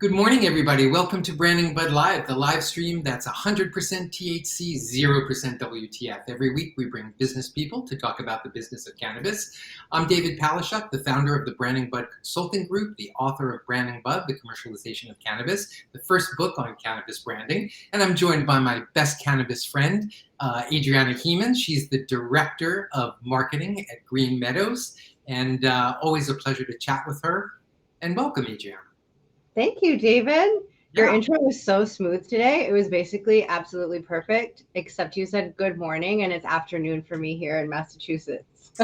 Good morning, everybody. Welcome to Branding Bud Live, the live stream that's 100% THC, 0% WTF. Every week we bring business people to talk about the business of cannabis. I'm David Paleschuck, the founder of the Branding Bud Consulting Group, the author of Branding Bud, the Commercialization of Cannabis, the first book on cannabis branding. And I'm joined by my best cannabis friend, Adriana Hemans. She's the Director of Marketing at Green Meadows, and always a pleasure to chat with her. And welcome, Adriana. Thank you, David. Your intro was so smooth today. It was basically absolutely perfect, except you said good morning, and it's afternoon for me here in Massachusetts.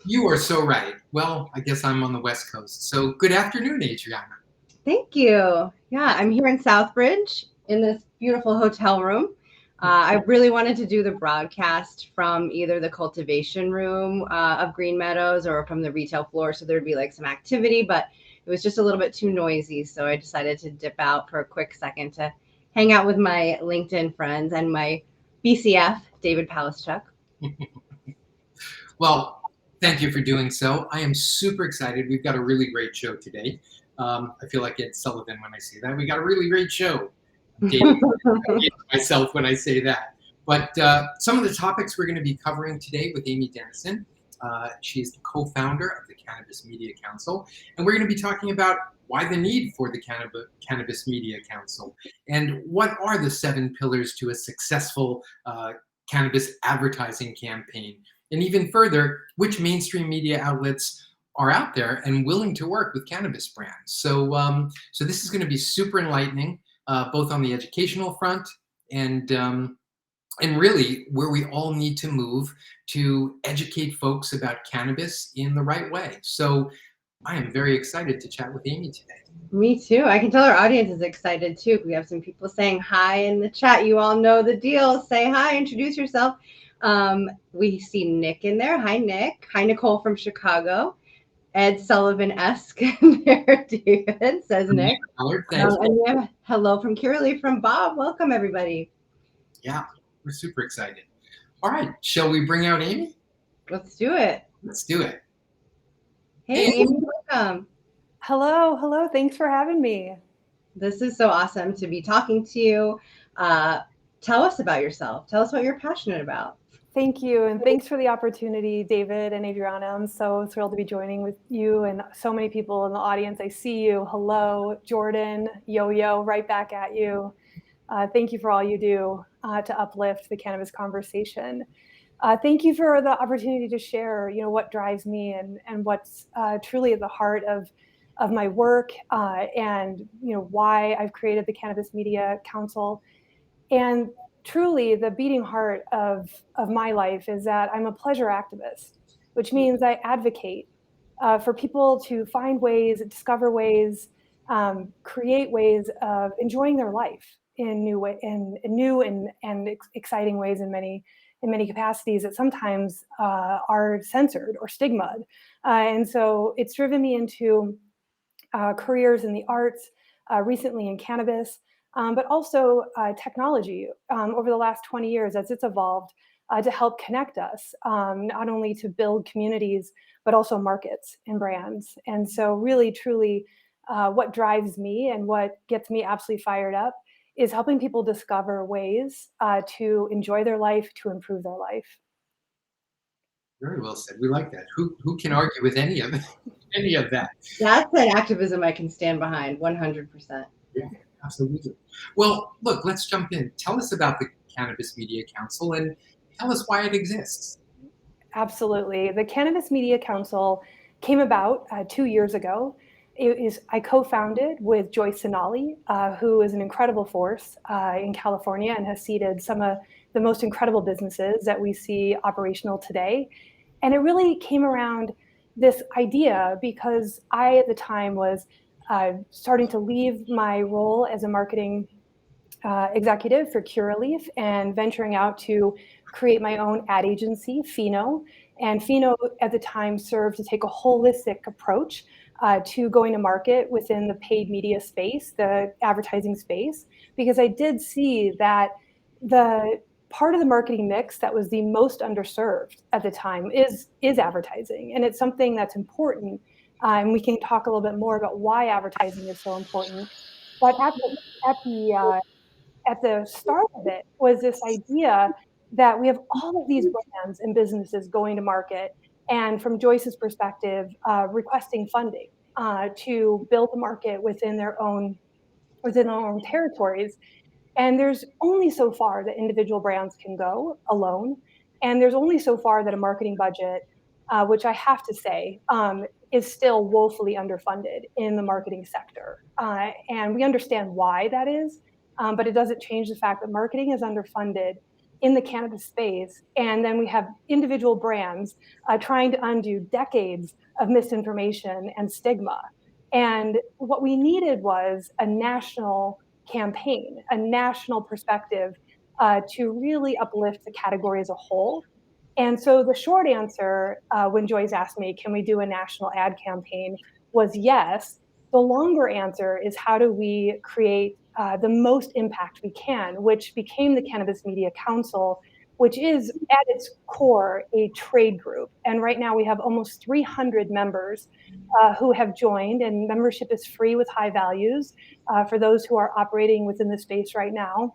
You are so right. Well, I guess I'm on the West Coast. So good afternoon, Adriana. Thank you. Yeah, I'm here in Southbridge in this beautiful hotel room. I really wanted to do the broadcast from either the cultivation room of Green Meadows or from the retail floor, so there'd be like some activity, but it was just a little bit too noisy, so I decided to dip out for a quick second to hang out with my LinkedIn friends and my BCF, David Paleschuck. Well, thank you for doing so. I am super excited. We've got a really great show today. I feel like Ed Sullivan when I say that. We got a really great show. Myself when I say that. But some of the topics we're going to be covering today with Amy Deneson. She's the co-founder of the Cannabis Media Council. And we're going to be talking about why the need for the Cannabis Media Council and what are the 7 pillars to a successful cannabis advertising campaign. And even further, which mainstream media outlets are out there and willing to work with cannabis brands. So this is going to be super enlightening, both on the educational front and really where we all need to move to educate folks about cannabis in the right way. So I am very excited to chat with Amy today. Me too. I can tell our audience is excited too. We have some people saying hi in the chat. You all know the deal. Say hi, introduce yourself. We see Nick in there. Hi, Nick. Hi, Nicole from Chicago. Ed Sullivan-esque there, David, says Nick. And we have hello from Kiralee from Bob. Welcome, everybody. Yeah, we're super excited. All right, shall we bring out Amy? Let's do it. Let's do it. Hey, Amy, welcome. Hello. Thanks for having me. This is so awesome to be talking to you. Tell us about yourself. Tell us what you're passionate about. Thank you. And thanks for the opportunity, David and Adriana. I'm so thrilled to be joining with you and so many people in the audience. I see you. Hello, Jordan, Yo-Yo, right back at you. Thank you for all you do to uplift the cannabis conversation. Thank you for the opportunity to share, what drives me and what's truly at the heart of my work and, why I've created the Cannabis Media Council. And truly the beating heart of my life is that I'm a pleasure activist, which means I advocate for people to find ways, discover ways, create ways of enjoying their life in new and exciting ways in many capacities that sometimes are censored or stigmatized. And so it's driven me into careers in the arts, recently in cannabis, but also technology over the last 20 years as it's evolved to help connect us, not only to build communities, but also markets and brands. And so really, truly, what drives me and what gets me absolutely fired up is helping people discover ways to enjoy their life, to improve their life. Very well said. We like that. Who can argue with any of that? That's an activism I can stand behind 100%. Yeah, absolutely. Well, look, let's jump in. Tell us about the Cannabis Media Council and tell us why it exists. Absolutely. The Cannabis Media Council came about 2 years ago. I co-founded with Joyce Sonali, who is an incredible force in California and has seeded some of the most incredible businesses that we see operational today. And it really came around this idea because I, at the time, was starting to leave my role as a marketing executive for Curaleaf and venturing out to create my own ad agency, Pheno. And Pheno, at the time, served to take a holistic approach to going to market within the paid media space, the advertising space, because I did see that the part of the marketing mix that was the most underserved at the time is advertising. And it's something that's important. And we can talk a little bit more about why advertising is so important. But at the start of it was this idea that we have all of these brands and businesses going to market, and from Joyce's perspective, requesting funding to build a market within their own territories. And there's only so far that individual brands can go alone. And there's only so far that a marketing budget, which I have to say, is still woefully underfunded in the marketing sector. And we understand why that is, but it doesn't change the fact that marketing is underfunded in the cannabis space. And then we have individual brands trying to undo decades of misinformation and stigma. And what we needed was a national campaign, a national perspective to really uplift the category as a whole. And so the short answer, when Joyce asked me, can we do a national ad campaign, was yes. The longer answer is how do we create the most impact we can, which became the Cannabis Media Council, which is at its core a trade group. And right now we have almost 300 members who have joined, and membership is free with high values for those who are operating within the space right now,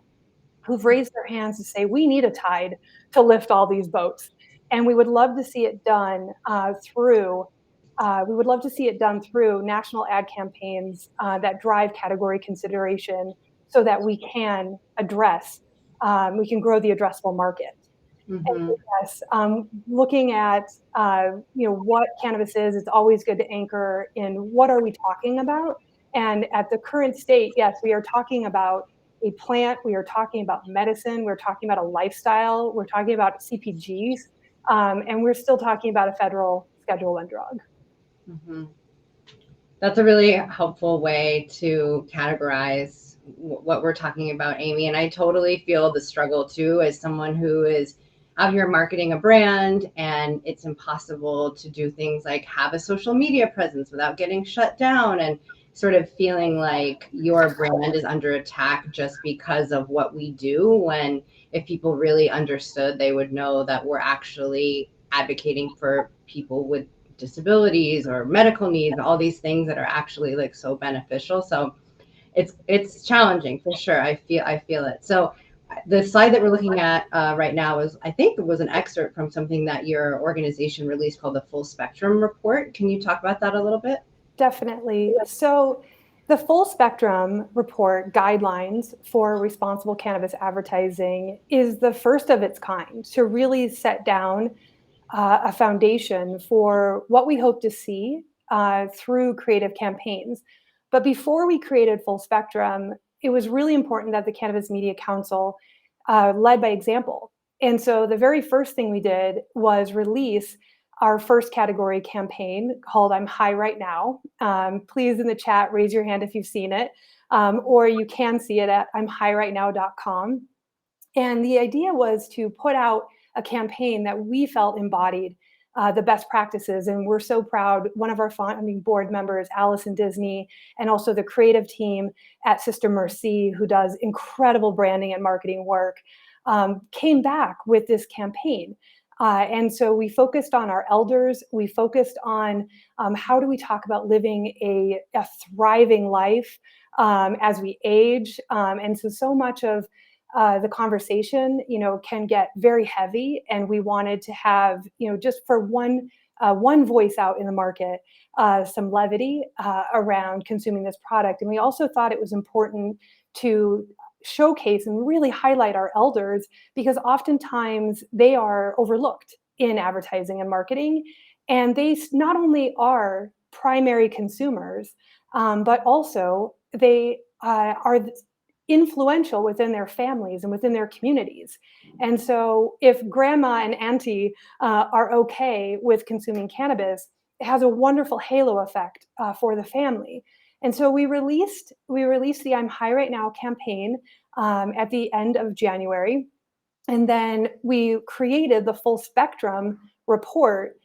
who've raised their hands to say, we need a tide to lift all these boats. And we would love to see it done through national ad campaigns that drive category consideration so that we can we can grow the addressable market. Mm-hmm. And yes, looking at what cannabis is, it's always good to anchor in what are we talking about. And at the current state, yes, we are talking about a plant, we are talking about medicine, we're talking about a lifestyle, we're talking about CPGs, and we're still talking about a federal Schedule I drug. Mm-hmm. That's a really helpful way to categorize what we're talking about, Amy. And I totally feel the struggle too, as someone who is out here marketing a brand, and it's impossible to do things like have a social media presence without getting shut down, and sort of feeling like your brand is under attack just because of what we do, when if people really understood, they would know that we're actually advocating for people with disabilities or medical needs, all these things that are actually like so beneficial. So it's challenging for sure. I feel it. So the slide that we're looking at right now I think it was an excerpt from something that your organization released called the Full Spectrum Report. Can you talk about that a little bit? Definitely. So the Full Spectrum Report guidelines for responsible cannabis advertising is the first of its kind to really set down a foundation for what we hope to see through creative campaigns. But before we created Full Spectrum, it was really important that the Cannabis Media Council led by example. And so the very first thing we did was release our first category campaign called I'm High Right Now. Please in the chat, raise your hand if you've seen it, or you can see it at I'mHighRightNow.com. And the idea was to put out a campaign that we felt embodied the best practices. And we're so proud. One of our founding board members, Allison Disney, and also the creative team at Sister Mercy, who does incredible branding and marketing work, came back with this campaign. And so we focused on our elders. We focused on how do we talk about living a thriving life as we age. And so much of the conversation, can get very heavy, and we wanted to have, just for one voice out in the market, some levity around consuming this product. And we also thought it was important to showcase and really highlight our elders, because oftentimes they are overlooked in advertising and marketing, and they not only are primary consumers, but also they are influential within their families and within their communities. And so if grandma and auntie are okay with consuming cannabis, it has a wonderful halo effect for the family. And so we released the I'm High Right Now campaign at the end of January. And then we created the Full Spectrum Report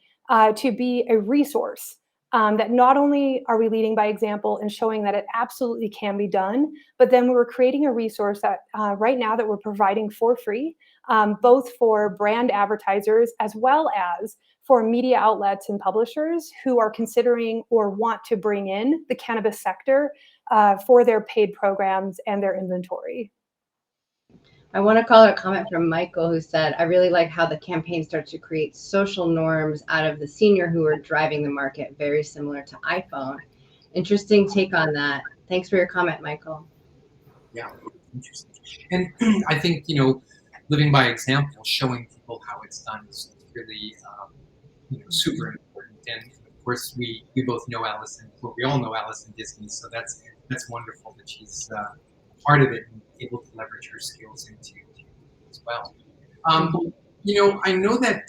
to be a resource that not only are we leading by example and showing that it absolutely can be done, but then we were creating a resource that right now that we're providing for free, both for brand advertisers as well as for media outlets and publishers who are considering or want to bring in the cannabis sector for their paid programs and their inventory. I want to call out a comment from Michael, who said, I really like how the campaign starts to create social norms out of the senior who are driving the market, very similar to iPhone. Interesting take on that. Thanks for your comment, Michael. Yeah, interesting. And I think, living by example, showing people how it's done is really, super important. And of course, we both know Allison. Well, we all know Allison Disney, so that's wonderful that she's part of it and able to leverage her skills into as well. I know that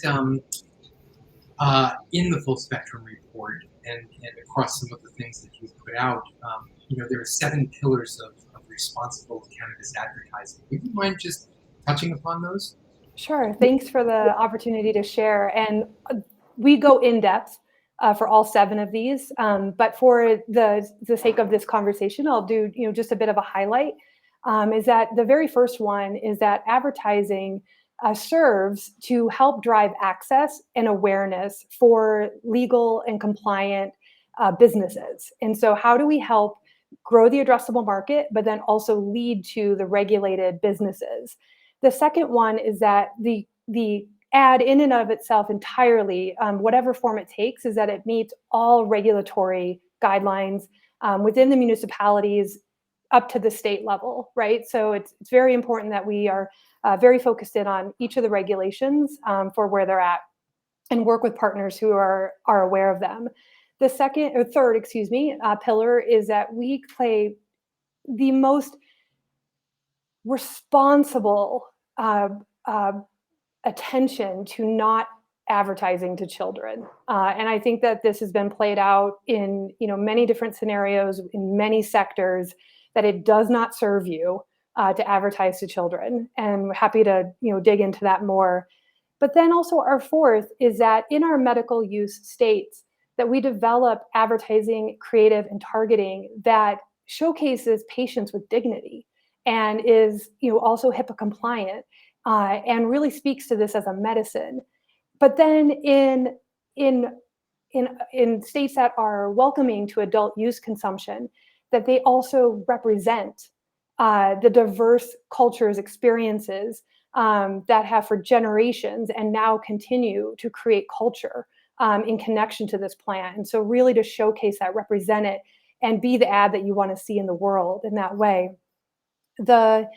in the full spectrum report and across some of the things that you've put out, there are 7 pillars of responsible cannabis advertising. Would you mind just touching upon those? Sure. Thanks for the opportunity to share. And we go in depth for all 7 of these. But for the sake of this conversation, I'll do just a bit of a highlight. Is that the very first one is that advertising serves to help drive access and awareness for legal and compliant businesses. And so how do we help grow the addressable market, but then also lead to the regulated businesses? The second one is that the ad in and of itself entirely, whatever form it takes, is that it meets all regulatory guidelines within the municipalities up to the state level, right? So it's very important that we are very focused in on each of the regulations for where they're at and work with partners who are aware of them. The third pillar is that we play the most responsible attention to not advertising to children. And I think that this has been played out in many different scenarios in many sectors, that it does not serve you to advertise to children. And we're happy to dig into that more. But then also our fourth is that in our medical use states, that we develop advertising, creative, and targeting that showcases patients with dignity and is also HIPAA compliant and really speaks to this as a medicine. But then in states that are welcoming to adult use consumption, that they also represent the diverse cultures, experiences that have for generations and now continue to create culture in connection to this plant. And so really to showcase that, represent it, and be the ad that you want to see in the world in that way. The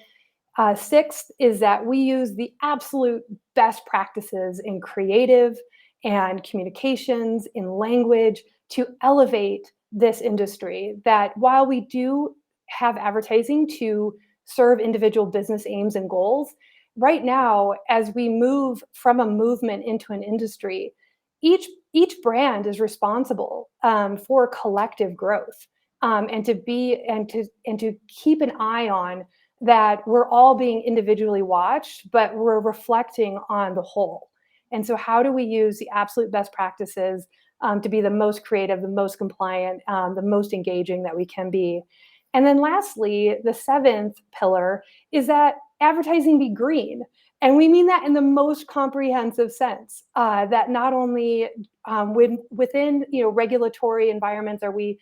sixth is that we use the absolute best practices in creative and communications, in language, to elevate this industry. That while we do have advertising to serve individual business aims and goals, right now, as we move from a movement into an industry, each brand is responsible for collective growth, and to keep an eye on that we're all being individually watched, but we're reflecting on the whole. And so how do we use the absolute best practices to be the most creative, the most compliant, the most engaging that we can be? And then lastly, the seventh pillar is that advertising be green. And we mean that in the most comprehensive sense, that not only within regulatory environments are we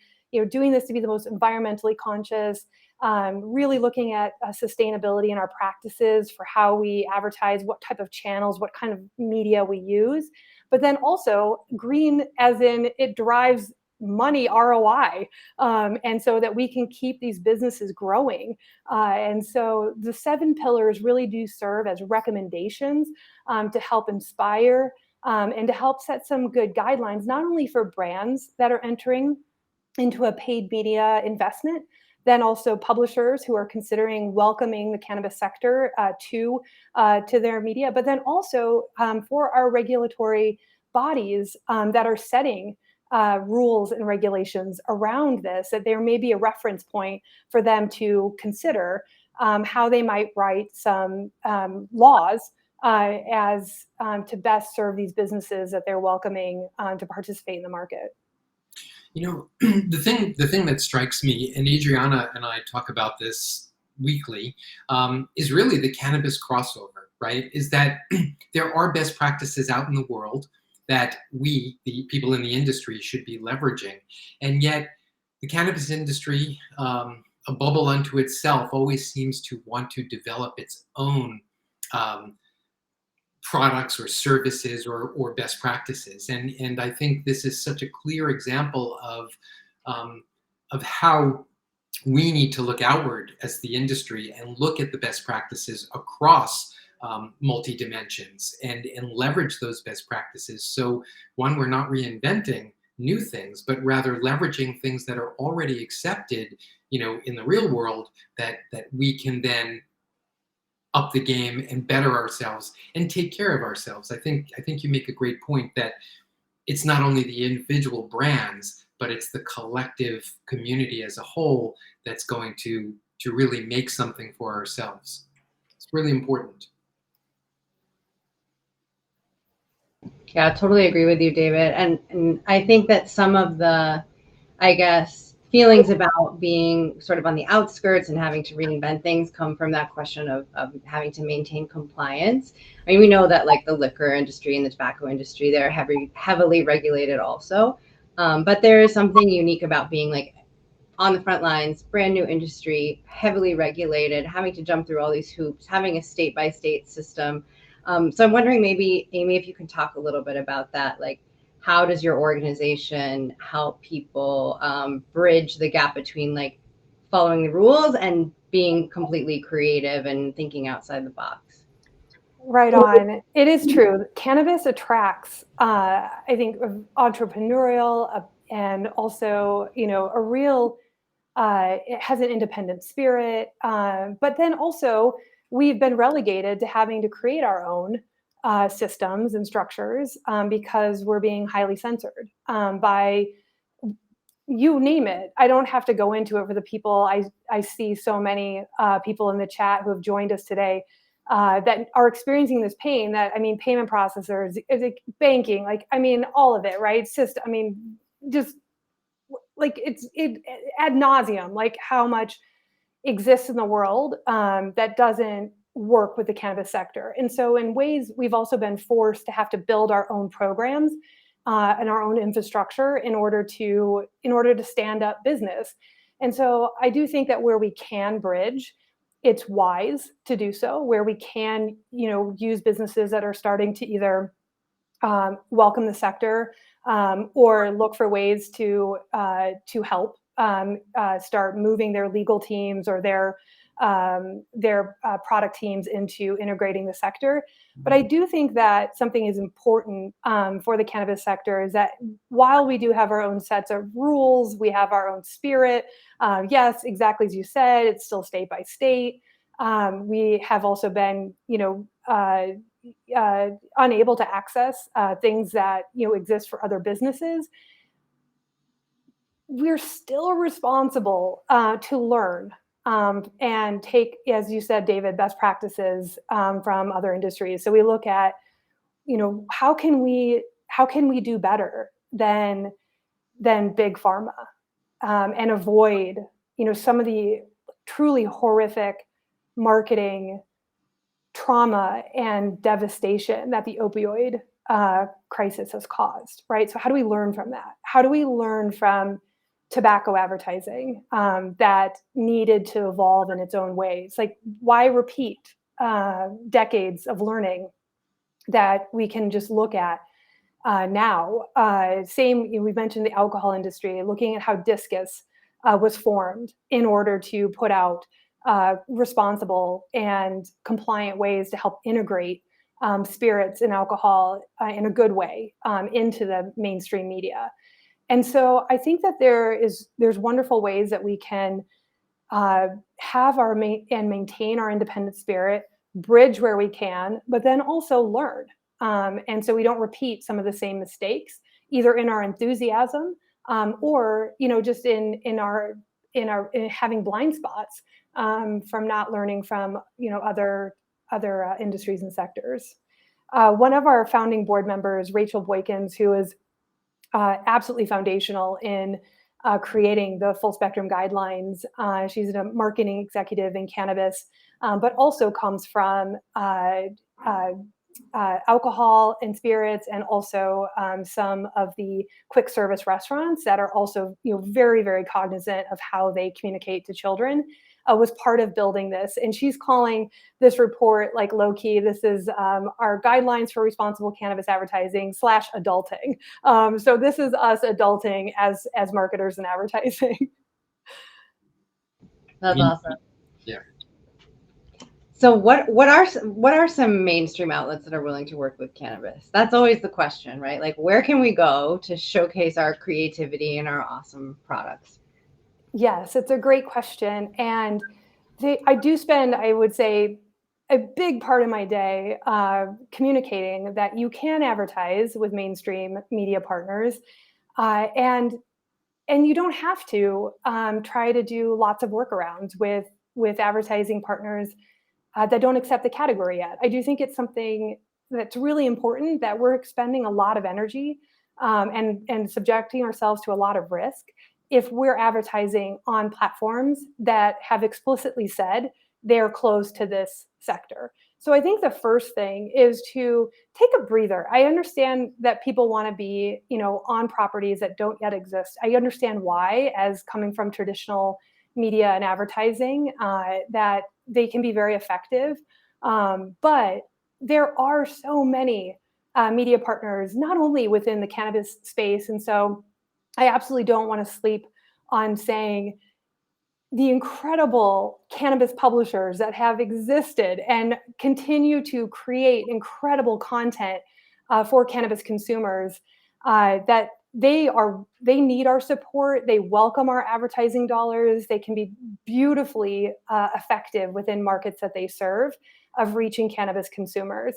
doing this to be the most environmentally conscious, really looking at sustainability in our practices for how we advertise, what type of channels, what kind of media we use, but then also green as in it drives money ROI, and so that we can keep these businesses growing. And so the 7 pillars really do serve as recommendations to help inspire and to help set some good guidelines, not only for brands that are entering into a paid media investment, then also publishers who are considering welcoming the cannabis sector to their media, but then also for our regulatory bodies that are setting rules and regulations around this, that there may be a reference point for them to consider how they might write some laws as to best serve these businesses that they're welcoming to participate in the market. The thing that strikes me, and Adriana and I talk about this weekly, is really the cannabis crossover, right? Is that there are best practices out in the world that we, the people in the industry, should be leveraging. And yet the cannabis industry, a bubble unto itself, always seems to want to develop its own products or services or best practices. And I think this is such a clear example of how we need to look outward as the industry and look at the best practices across multi-dimensions and leverage those best practices. So one, we're not reinventing new things, but rather leveraging things that are already accepted, in the real world, that we can then up the game and better ourselves and take care of ourselves. I think you make a great point that it's not only the individual brands, but it's the collective community as a whole that's going to really make something for ourselves. It's really important. Yeah, I totally agree with you, David. And I think that some of the, I guess, feelings about being sort of on the outskirts and having to reinvent things come from that question of having to maintain compliance. I mean, we know that like the liquor industry and the tobacco industry, they're heavily regulated also. But there is something unique about being like on the front lines, brand new industry, heavily regulated, having to jump through all these hoops, having a state by state system. So I'm wondering, maybe, Amy, if you can talk a little bit about that. Like, how does your organization help people bridge the gap between like following the rules and being completely creative and thinking outside the box? Right on. It is true. Cannabis attracts, I think, entrepreneurial and also, a real, it has an independent spirit. But then also, we've been relegated to having to create our own systems and structures because we're being highly censored by, you name it. I don't have to go into it for the people. I see so many people in the chat who have joined us today that are experiencing this pain. That, I mean, payment processors, banking, all of it, right? System. Just like it ad nauseum, like how much exists in the world that doesn't work with the cannabis sector. And so in ways, we've also been forced to have to build our own programs and our own infrastructure in order to stand up business. And so I do think that where we can bridge, it's wise to do so. Where we can, use businesses that are starting to either welcome the sector or look for ways to help start moving their legal teams or their product teams into integrating the sector. But I do think that something is important for the cannabis sector is that while we do have our own sets of rules, we have our own spirit. Yes, exactly as you said, it's still state by state. We have also been, unable to access things that exist for other businesses. We're still responsible to learn and take, as you said, David, best practices from other industries. So we look at, how can we do better than big pharma and avoid, some of the truly horrific marketing trauma and devastation that the opioid crisis has caused, right? So how do we learn from that? How do we learn from tobacco advertising that needed to evolve in its own ways? Like, why repeat decades of learning that we can just look at now? We mentioned the alcohol industry, looking at how Discus was formed in order to put out responsible and compliant ways to help integrate spirits and alcohol in a good way into the mainstream media. And so I think that there's wonderful ways that we can have and maintain our independent spirit, bridge where we can, but then also learn. And so we don't repeat some of the same mistakes, either in our enthusiasm or just in having blind spots from not learning from other industries and sectors. One of our founding board members, Rachel Boykins, who is absolutely foundational in creating the full spectrum guidelines. She's a marketing executive in cannabis, but also comes from alcohol and spirits, and also some of the quick service restaurants that are also, very, very cognizant of how they communicate to children, was part of building this. And she's calling this report like low key. This is our guidelines for responsible cannabis advertising / adulting. So this is us adulting as marketers and advertising. That's awesome. Yeah. So what are some mainstream outlets that are willing to work with cannabis? That's always the question, right? Like, where can we go to showcase our creativity and our awesome products? Yes, it's a great question. And I do spend, I would say, a big part of my day communicating that you can advertise with mainstream media partners, and you don't have to try to do lots of workarounds with advertising partners that don't accept the category yet. I do think it's something that's really important, that we're expending a lot of energy and subjecting ourselves to a lot of risk if we're advertising on platforms that have explicitly said they're close to this sector. So I think the first thing is to take a breather. I understand that people want to be, on properties that don't yet exist. I understand why, as coming from traditional media and advertising, that they can be very effective. But there are so many media partners, not only within the cannabis space. And so I absolutely don't want to sleep on saying the incredible cannabis publishers that have existed and continue to create incredible content for cannabis consumers, that they need our support. They welcome our advertising dollars. They can be beautifully effective within markets that they serve of reaching cannabis consumers.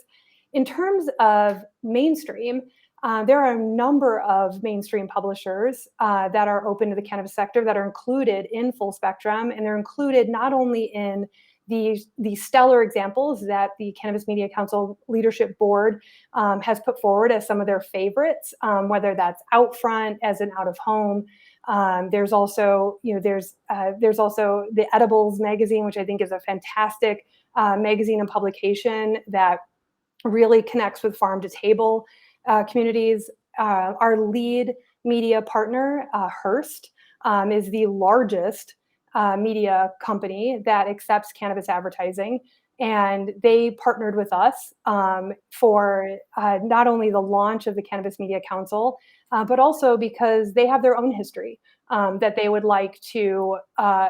In terms of mainstream, there are a number of mainstream publishers that are open to the cannabis sector that are included in Full Spectrum, and they're included not only in the stellar examples that the Cannabis Media Council Leadership Board has put forward as some of their favorites, whether that's Outfront as an out of home. There's also, there's also the Edibles magazine, which I think is a fantastic magazine and publication that really connects with farm to table communities. Our lead media partner, Hearst, is the largest media company that accepts cannabis advertising. And they partnered with us for not only the launch of the Cannabis Media Council, but also because they have their own history that they would like to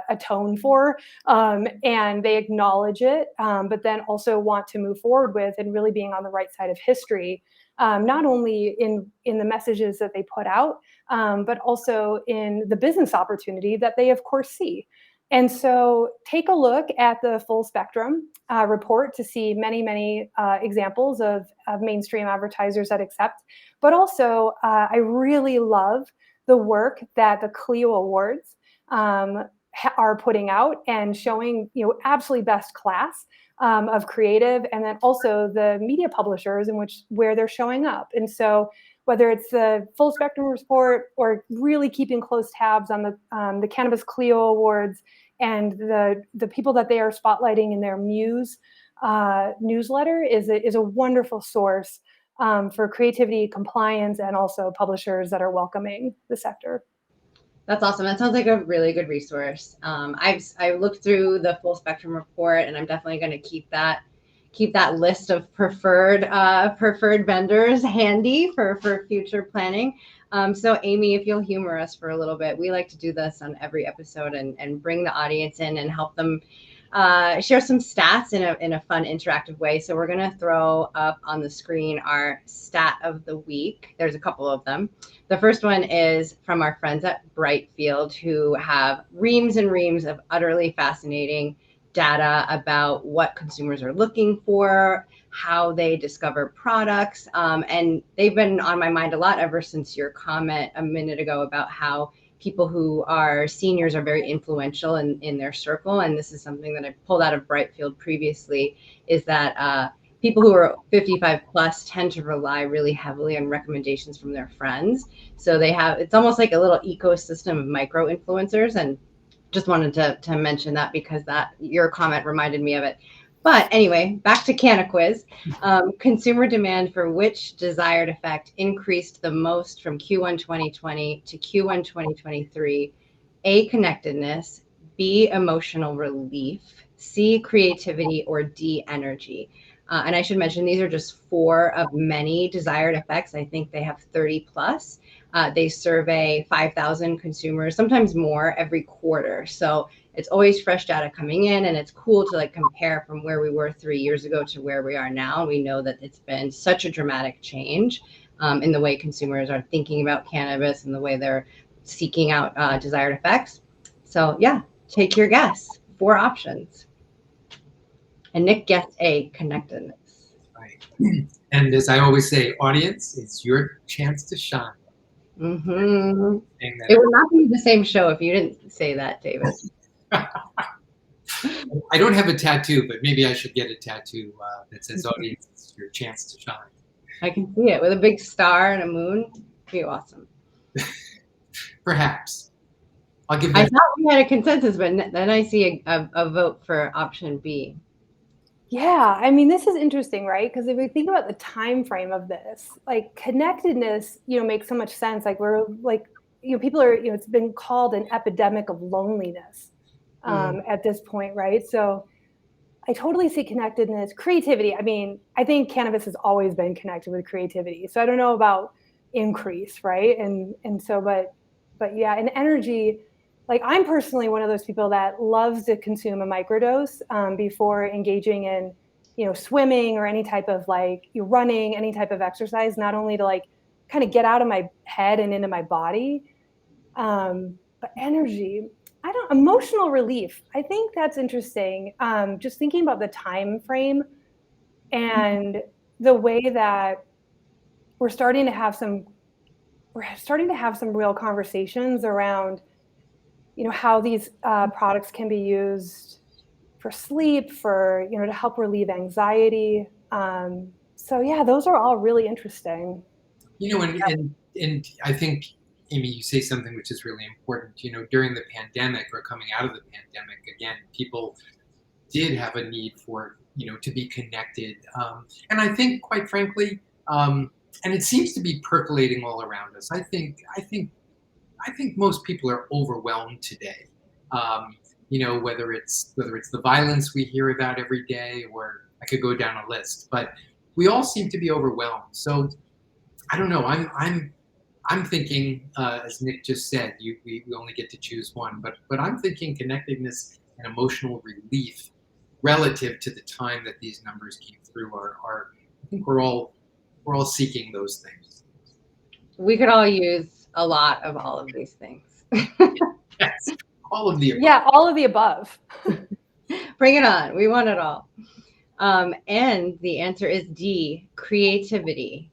atone for, and they acknowledge it, but then also want to move forward with and really being on the right side of history, not only in the messages that they put out, but also in the business opportunity that they, of course, see. And so take a look at the Full Spectrum report to see many, many examples of mainstream advertisers that accept. But also, I really love the work that the Clio Awards are putting out and showing, absolutely best class of creative, and then also the media publishers where they're showing up. And so whether it's the Full Spectrum report or really keeping close tabs on the Cannabis Clio Awards and the people that they are spotlighting in their Muse newsletter is a wonderful source for creativity, compliance, and also publishers that are welcoming the sector. That's awesome. That sounds like a really good resource. I've looked through the Full Spectrum report, and I'm definitely going to keep that list of preferred vendors handy for future planning. So Amy, if you'll humor us for a little bit, we like to do this on every episode and bring the audience in and help them share some stats in a fun, interactive way. So we're going to throw up on the screen our stat of the week. There's a couple of them. The first one is from our friends at Brightfield, who have reams and reams of utterly fascinating data about what consumers are looking for, how they discover products. And they've been on my mind a lot ever since your comment a minute ago about how people who are seniors are very influential in their circle. And this is something that I pulled out of Brightfield previously, is that people who are 55 plus tend to rely really heavily on recommendations from their friends. So it's almost like a little ecosystem of micro influencers. And just wanted to mention that because your comment reminded me of it. But anyway, back to CannaQuiz. Consumer demand for which desired effect increased the most from Q1 2020 to Q1 2023? A, connectedness, B, emotional relief, C, creativity, or D, energy. And I should mention these are just 4 of many desired effects. I think they have 30 plus. They survey 5,000 consumers, sometimes more every quarter. So it's always fresh data coming in, and it's cool to like compare from where we were 3 years ago to where we are now. We know that it's been such a dramatic change in the way consumers are thinking about cannabis and the way they're seeking out desired effects. So yeah, take your guess. 4 options. And Nick guessed A, connectedness. Right. And as I always say, audience, it's your chance to shine. Mm-hmm. It would not be the same show if you didn't say that, David. I don't have a tattoo, but maybe I should get a tattoo that says audience, it's your chance to shine. I can see it with a big star and a moon. It'd be awesome. Perhaps. I'll give that. I thought we had a consensus, but then I see a vote for option B. Yeah, I mean, this is interesting, right? Because if we think about the time frame of this, like connectedness, makes so much sense. Like we're like, people are, it's been called an epidemic of loneliness at this point, right? So I totally see connectedness, creativity. I mean, I think cannabis has always been connected with creativity. So I don't know about increase, right? And so, but yeah, and energy. Like I'm personally one of those people that loves to consume a microdose before engaging in, swimming or any type of like running, any type of exercise, not only to like kind of get out of my head and into my body, but energy. Emotional relief. I think that's interesting. Just thinking about the time frame and the way that we're starting to have some real conversations around how these products can be used for sleep, for, to help relieve anxiety. So yeah, those are all really interesting. And I think, Amy, you say something which is really important. During the pandemic or coming out of the pandemic, again, people did have a need for, to be connected. And I think, quite frankly, and it seems to be percolating all around us. I think most people are overwhelmed today. Whether it's the violence we hear about every day, or I could go down a list, but we all seem to be overwhelmed. So I don't know. I'm thinking, as Nick just said, we only get to choose one, but I'm thinking connectedness and emotional relief relative to the time that these numbers came through are I think we're all seeking those things. We could all use a lot of all of these things. Yes, all of the above. Yeah, all of the above. Bring it on. We want it all. And the answer is D, creativity.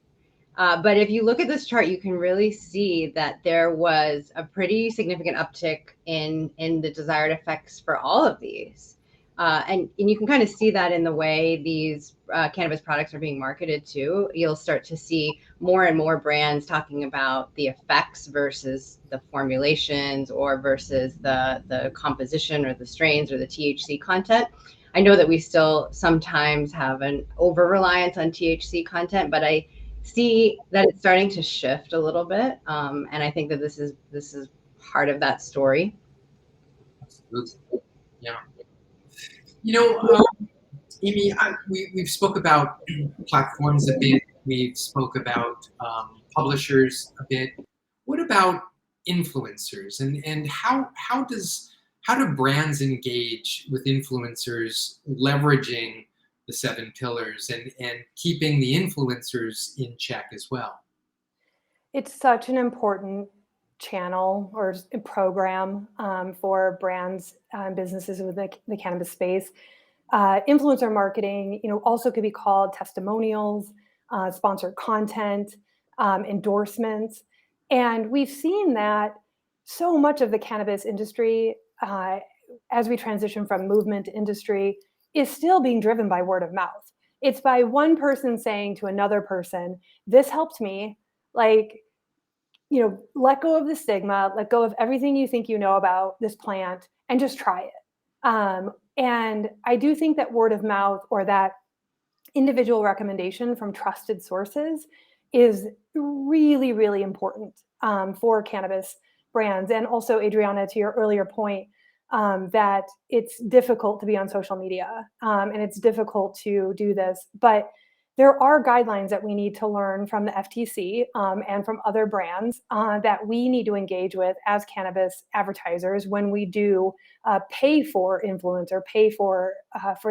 But if you look at this chart, you can really see that there was a pretty significant uptick in the desired effects for all of these. And you can kind of see that in the way these cannabis products are being marketed too. You'll start to see more and more brands talking about the effects versus the formulations, or versus the composition or the strains or the THC content. I know that we still sometimes have an over-reliance on THC content, but I see that it's starting to shift a little bit. And I think that this is part of that story. Absolutely. Yeah. Amy, we've spoke about platforms a bit. We've spoke about publishers a bit. What about influencers, and how do brands engage with influencers, leveraging the 7 pillars and keeping the influencers in check as well? It's such an important channel or program for brands and businesses within the cannabis space. Influencer marketing, also could be called testimonials, sponsored content, endorsements. And we've seen that so much of the cannabis industry, as we transition from movement to industry, is still being driven by word of mouth. It's by one person saying to another person, this helped me, like, let go of the stigma, let go of everything you think you know about this plant, and just try it. And I do think that word of mouth, or that individual recommendation from trusted sources, is really, really important for cannabis brands. And also, Adriana, to your earlier point, that it's difficult to be on social media and it's difficult to do this. But there are guidelines that we need to learn from the FTC and from other brands that we need to engage with as cannabis advertisers when we do pay for influencer, pay for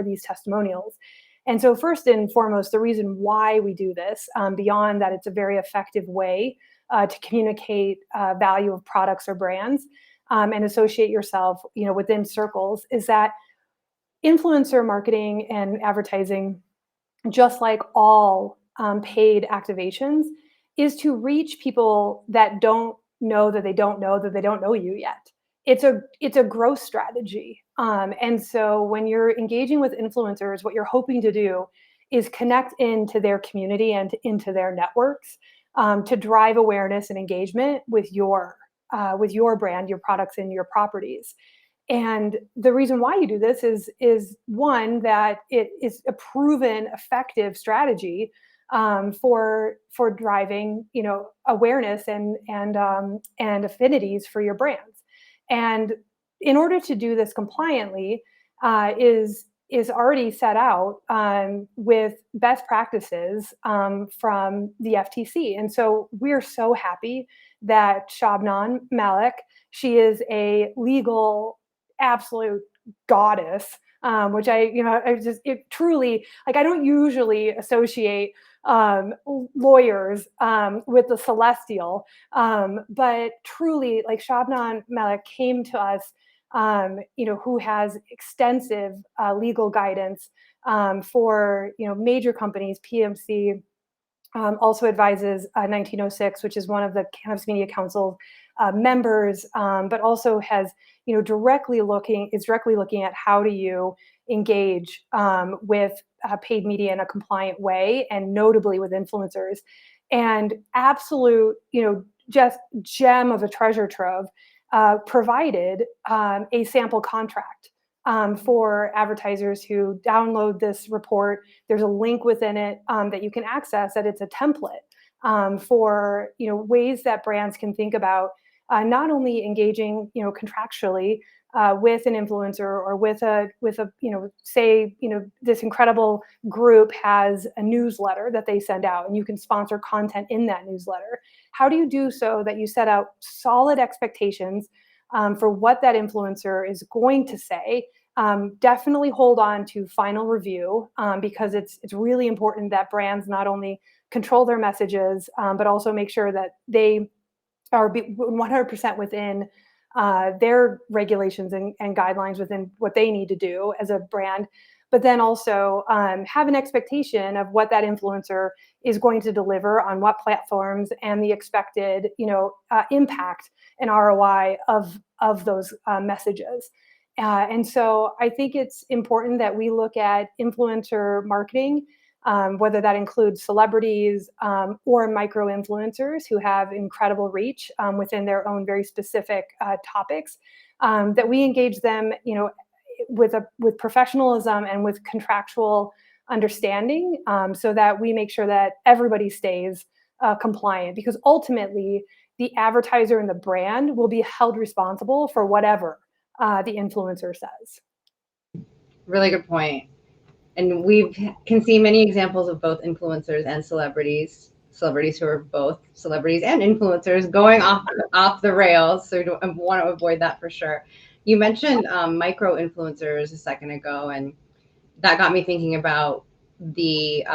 these testimonials. And so first and foremost, the reason why we do this, beyond that it's a very effective way to communicate value of products or brands and associate yourself, within circles, is that influencer marketing and advertising, just like all paid activations, is to reach people that don't know that they don't know that they don't know you yet. It's a growth strategy. And so when you're engaging with influencers, what you're hoping to do is connect into their community and into their networks to drive awareness and engagement with your brand, your products, and your properties. And the reason why you do this is one, that it is a proven effective strategy for driving awareness and affinities for your brands. And in order to do this compliantly, is already set out with best practices from the FTC. And so we're so happy that Shabnan Malik, she is a legal absolute goddess, which it truly, like, I don't usually associate lawyers with the celestial, but truly, like, Shabnan Malik came to us, who has extensive legal guidance for major companies. PMC also advises 1906, which is one of the Cannabis Media Council members, but also has directly looking at how do you engage with paid media in a compliant way, and notably with influencers. And absolute, just gem of a treasure trove, provided a sample contract for advertisers who download this report. There's a link within it that you can access, that it's a template for ways that brands can think about not only engaging contractually with an influencer, or with a say this incredible group has a newsletter that they send out, and you can sponsor content in that newsletter. How do you do so that you set out solid expectations for what that influencer is going to say? Definitely hold on to final review, because it's really important that brands not only control their messages, but also make sure that they are 100% within their regulations and guidelines within what they need to do as a brand, but then also have an expectation of what that influencer is going to deliver on what platforms, and the expected impact and ROI of those messages. And so I think it's important that we look at influencer marketing, whether that includes celebrities or micro influencers who have incredible reach within their own very specific topics, that we engage them, with professionalism and with contractual understanding, so that we make sure that everybody stays compliant, because ultimately the advertiser and the brand will be held responsible for whatever the influencer says. Really good point. And we can see many examples of both influencers and celebrities who are both celebrities and influencers going off the rails. So we want to avoid that for sure. You mentioned micro influencers a second ago, and that got me thinking about the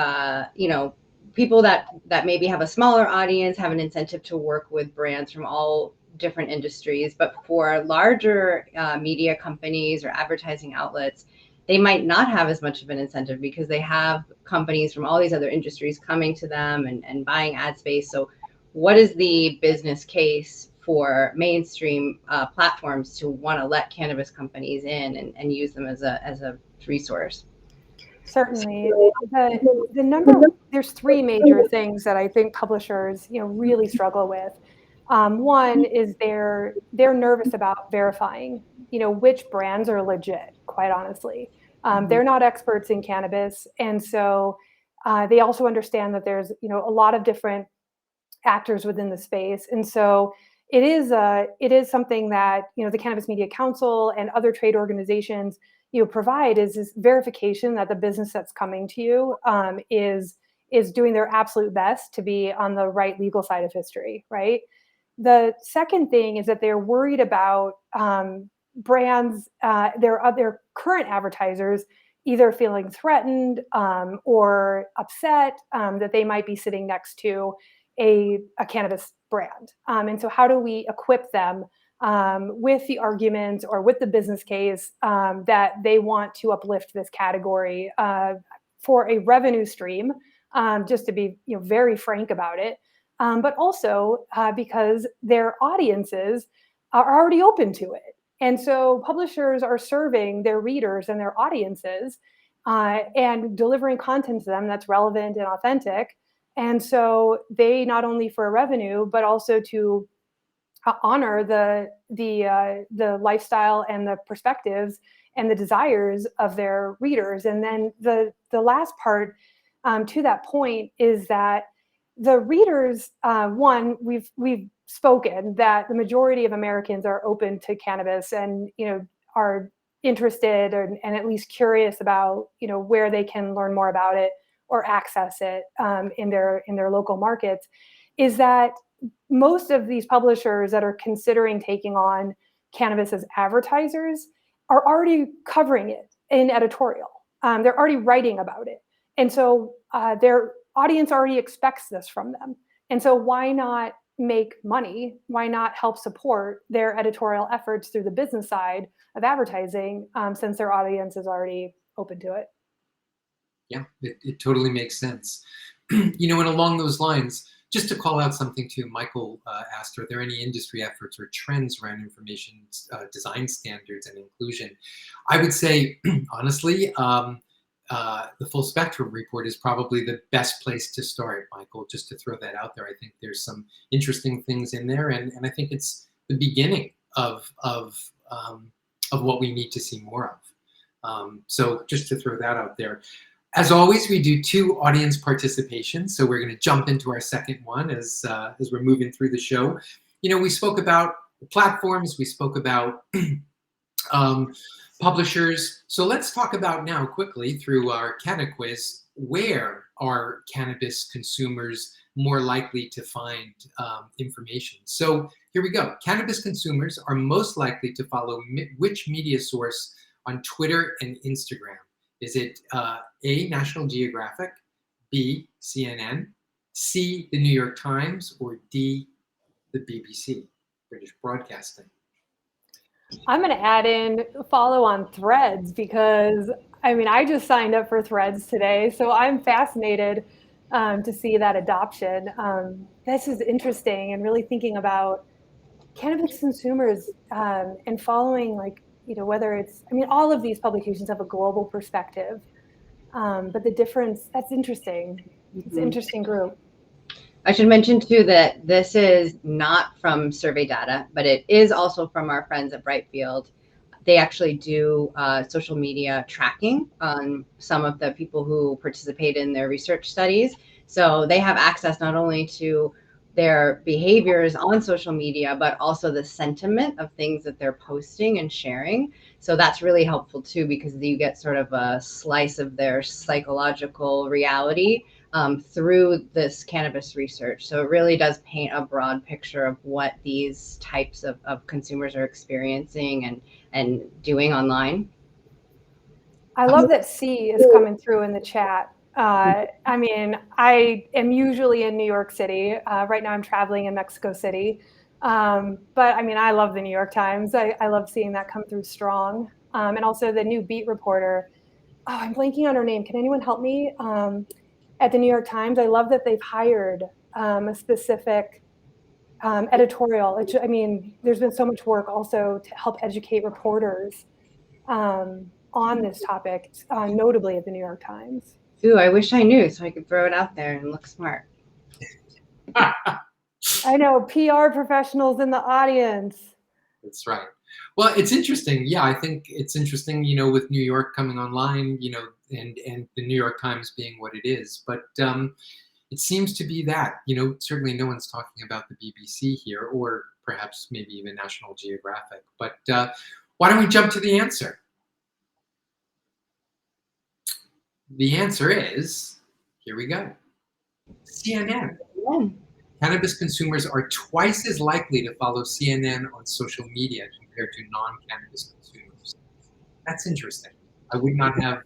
people that maybe have a smaller audience, have an incentive to work with brands from all different industries. But for larger media companies or advertising outlets, they might not have as much of an incentive, because they have companies from all these other industries coming to them and buying ad space. So what is the business case for mainstream platforms to want to let cannabis companies in and use them as a resource? Certainly. There's three major things that I think publishers really struggle with. One is they're nervous about verifying which brands are legit, quite honestly. They're not experts in cannabis. And so they also understand that there's, a lot of different actors within the space. And so it is something that, the Cannabis Media Council and other trade organizations, provide is this verification that the business that's coming to you is doing their absolute best to be on the right legal side of history, right? The second thing is that they're worried about brands, their current advertisers either feeling threatened or upset that they might be sitting next to a cannabis brand. And so how do we equip them with the arguments or with the business case that they want to uplift this category for a revenue stream, just to be very frank about it, but also because their audiences are already open to it. And so publishers are serving their readers and their audiences and delivering content to them that's relevant and authentic. And so they not only for revenue, but also to honor the lifestyle and the perspectives and the desires of their readers. And then the last part to that point is that the readers, one, we've spoken that the majority of Americans are open to cannabis and are interested and at least curious about where they can learn more about it or access it in their local markets. Is that most of these publishers that are considering taking on cannabis as advertisers are already covering it in editorial. They're already writing about it. And so their audience already expects this from them. And so why not make money? Why not help support their editorial efforts through the business side of advertising since their audience is already open to it? Yeah, it totally makes sense. And along those lines, just to call out something too, Michael asked, are there any industry efforts or trends around information design standards and inclusion? I would say, honestly, the Full Spectrum report is probably the best place to start, Michael, just to throw that out there. I think there's some interesting things in there, and I think it's the beginning of what we need to see more of. So just to throw that out there. As always, we do 2 audience participations, so we're going to jump into our second one as we're moving through the show. We spoke about platforms, we spoke about publishers. So let's talk about now quickly through our Canna quiz, where are cannabis consumers more likely to find information? So here we go. Cannabis consumers are most likely to follow which media source on Twitter and Instagram? Is it A, National Geographic, B, CNN, C, the New York Times, or D, the BBC, British Broadcasting? I'm going to add in follow on Threads because, I just signed up for Threads today. So I'm fascinated to see that adoption. This is interesting and really thinking about cannabis consumers and following whether it's, all of these publications have a global perspective, but the difference, that's interesting. It's an interesting group. I should mention too that this is not from survey data, but it is also from our friends at Brightfield. They actually do social media tracking on some of the people who participate in their research studies. So they have access not only to their behaviors on social media, but also the sentiment of things that they're posting and sharing. So that's really helpful too, because you get sort of a slice of their psychological reality through this cannabis research. So it really does paint a broad picture of what these types of consumers are experiencing and doing online. I love that C is coming through in the chat. I am usually in New York City. Right now I'm traveling in Mexico City. But I love the New York Times. I love seeing that come through strong. And also the new beat reporter. Oh, I'm blanking on her name. Can anyone help me? At the New York Times, I love that they've hired a specific editorial. There's been so much work also to help educate reporters on this topic, notably at the New York Times. Ooh, I wish I knew so I could throw it out there and look smart. I know, PR professionals in the audience. That's right. Well, it's interesting. Yeah, I think it's interesting, with New York coming online, and the New York Times being what it is. But it seems to be that, certainly no one's talking about the BBC here, or perhaps maybe even National Geographic. But why don't we jump to the answer? The answer is, here we go, CNN. Yeah. Cannabis consumers are twice as likely to follow CNN on social media compared to non-cannabis consumers. That's interesting. I would not have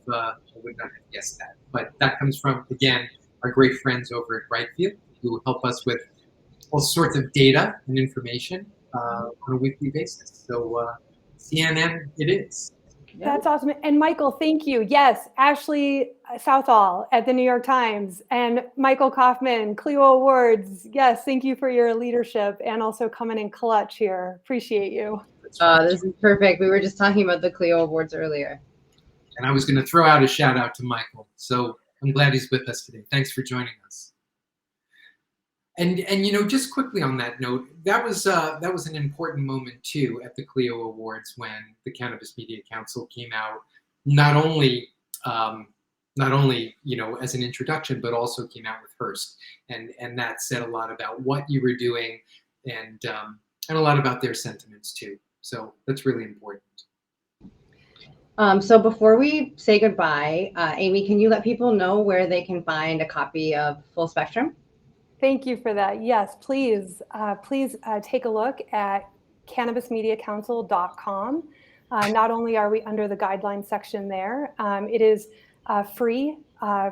guessed that. But that comes from, again, our great friends over at Brightfield, who help us with all sorts of data and information on a weekly basis. So CNN it is. That's awesome. And Michael, thank you. Yes, Ashley Southall at the New York Times and Michael Kaufman, Clio Awards. Yes, thank you for your leadership and also coming in clutch here. Appreciate you. This is perfect. We were just talking about the Clio Awards earlier. And I was going to throw out a shout out to Michael. So I'm glad he's with us today. Thanks for joining us. And just quickly on that note, that was an important moment too at the Clio Awards when the Cannabis Media Council came out, not only as an introduction, but also came out with Hearst, and that said a lot about what you were doing, and a lot about their sentiments too. So that's really important. So before we say goodbye, Amy, can you let people know where they can find a copy of Full Spectrum? Thank you for that. Yes, please take a look at cannabismediacouncil.com. Not only are we under the guidelines section there, it is free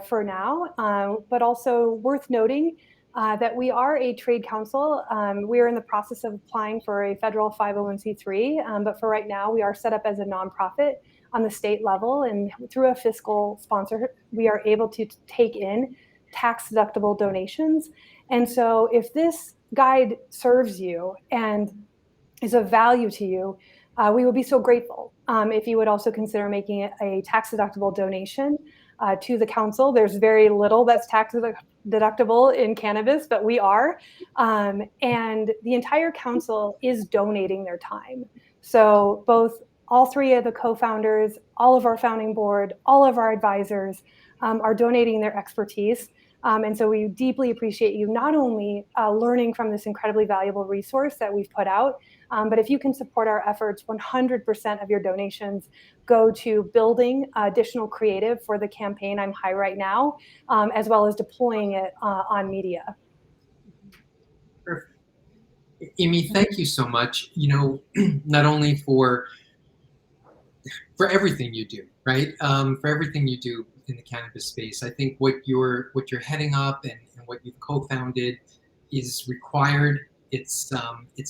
for now, but also worth noting that we are a trade council. We're in the process of applying for a federal 501c3, but for right now, we are set up as a nonprofit on the state level, and through a fiscal sponsor, we are able to take in tax-deductible donations. And so if this guide serves you and is of value to you, we would be so grateful if you would also consider making a tax-deductible donation to the council. There's very little that's tax-deductible in cannabis, but we are. And the entire council is donating their time. So all three of the co-founders, all of our founding board, all of our advisors are donating their expertise. And so we deeply appreciate you not only learning from this incredibly valuable resource that we've put out, but if you can support our efforts, 100% of your donations go to building additional creative for the campaign I'm High Right Now, as well as deploying it on media. Perfect. Amy, thank you so much. Not only for everything you do, right? For everything you do in the cannabis space. I think what you're heading up and what you've co-founded is required. It's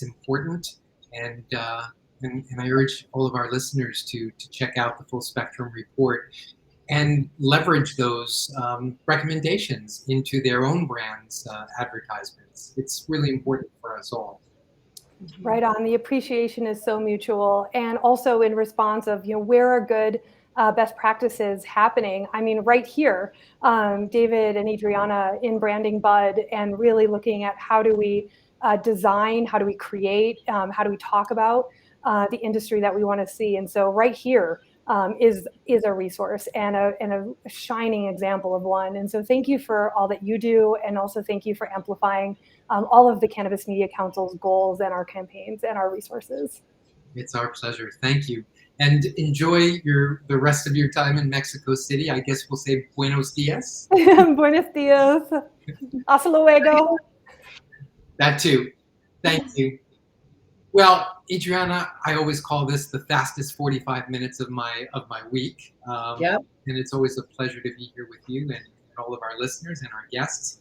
important, and I urge all of our listeners to check out the Full Spectrum report and leverage those recommendations into their own brands' advertisements. It's really important for us all. Right on. The appreciation is so mutual, and also in response of where are good best practices happening. I mean, right here, David and Adriana in branding Bud, and really looking at how do we design, how do we create, how do we talk about the industry that we want to see. And so right here is a resource and a shining example of one. And so thank you for all that you do, and also thank you for amplifying all of the Cannabis Media Council's goals and our campaigns and our resources. It's our pleasure. Thank you. And enjoy the rest of your time in Mexico City. I guess we'll say buenos dias. Buenos dias. Hasta luego. That too. Thank you. Well, Adriana, I always call this the fastest 45 minutes of my week. Yep. And it's always a pleasure to be here with you and all of our listeners and our guests.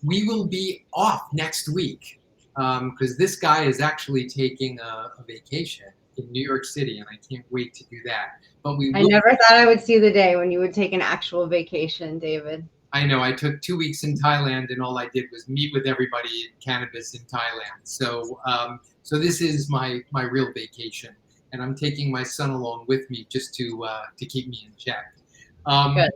We will be off next week because this guy is actually taking a vacation in New York City, and I can't wait to do that. But I never thought I would see the day when you would take an actual vacation, David. I know. I took 2 weeks in Thailand, and all I did was meet with everybody in cannabis in Thailand. So, so this is my real vacation, and I'm taking my son along with me just to keep me in check. Good.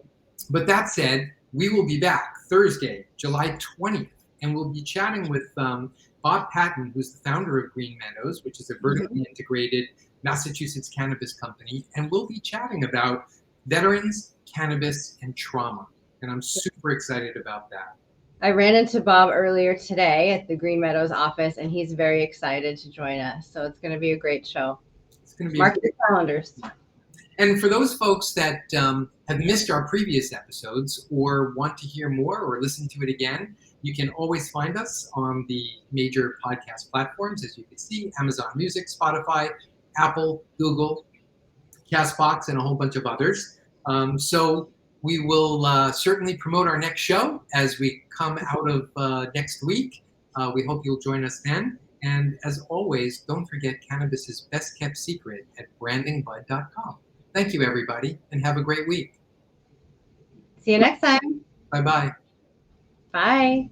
But that said, we will be back Thursday, July 20th, and we'll be chatting with Bob Patton, who's the founder of Green Meadows, which is a vertically integrated Massachusetts cannabis company, and we'll be chatting about veterans, cannabis, and trauma. And I'm super excited about that. I ran into Bob earlier today at the Green Meadows office, and he's very excited to join us. So it's going to be a great show. It's going to be Mark your calendars. And for those folks that have missed our previous episodes or want to hear more or listen to it again, you can always find us on the major podcast platforms, as you can see, Amazon Music, Spotify, Apple, Google, Castbox, and a whole bunch of others. So we will certainly promote our next show as we come out of next week. We hope you'll join us then. And as always, don't forget cannabis's best kept secret at brandingbud.com. Thank you, everybody, and have a great week. See you next time. Bye-bye. Bye.